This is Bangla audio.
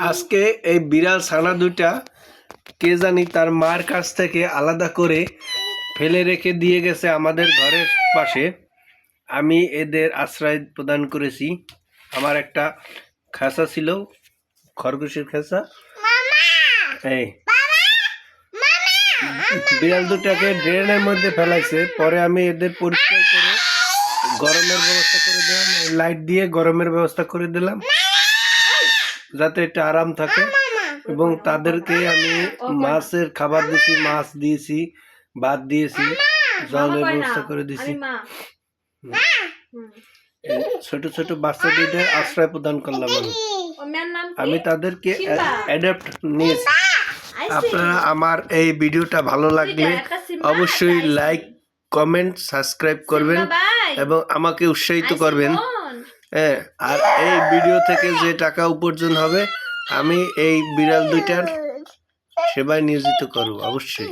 আজকে এই বিড়াল ছানা দুইটা কে জানি তার মার কাছ থেকে আলাদা করে ফেলে রেখে দিয়ে গেছে আমাদের ঘরের পাশে। আমি এদের আশ্রয় প্রদান করেছি। আমার একটা খাঁচা ছিল, খরগোশের খাঁচা। এই বিড়াল দুটাকে ড্রেনের মধ্যে ফেলাইছে, পরে আমি এদের পরিষ্কার করে গরমের ব্যবস্থা করে দিলাম, লাইট দিয়ে গরমের ব্যবস্থা করে দিলাম যাতে একটু আরাম থাকে। এবং তাদেরকে আমি মাছের খাবার দিয়েছি, মাছ দিয়েছি, ভাত দিয়েছি, জলের ব্যবস্থা করে দিয়েছি। ছোট ছোট বাচ্চা দুইটা আশ্রয় প্রদান করলাম আমি তাদেরকে অ্যাডাপ্ট নিয়েছি। আপনারা আমার এই ভিডিওটা ভালো লাগলে অবশ্যই লাইক, কমেন্ট, সাবস্ক্রাইব করবেন এবং আমাকে উৎসাহিত করবেন। হ্যাঁ, আর এই ভিডিও থেকে যে টাকা উপার্জন হবে আমি এই বিড়াল দুইটার সেবায় নিয়োজিত করব অবশ্যই।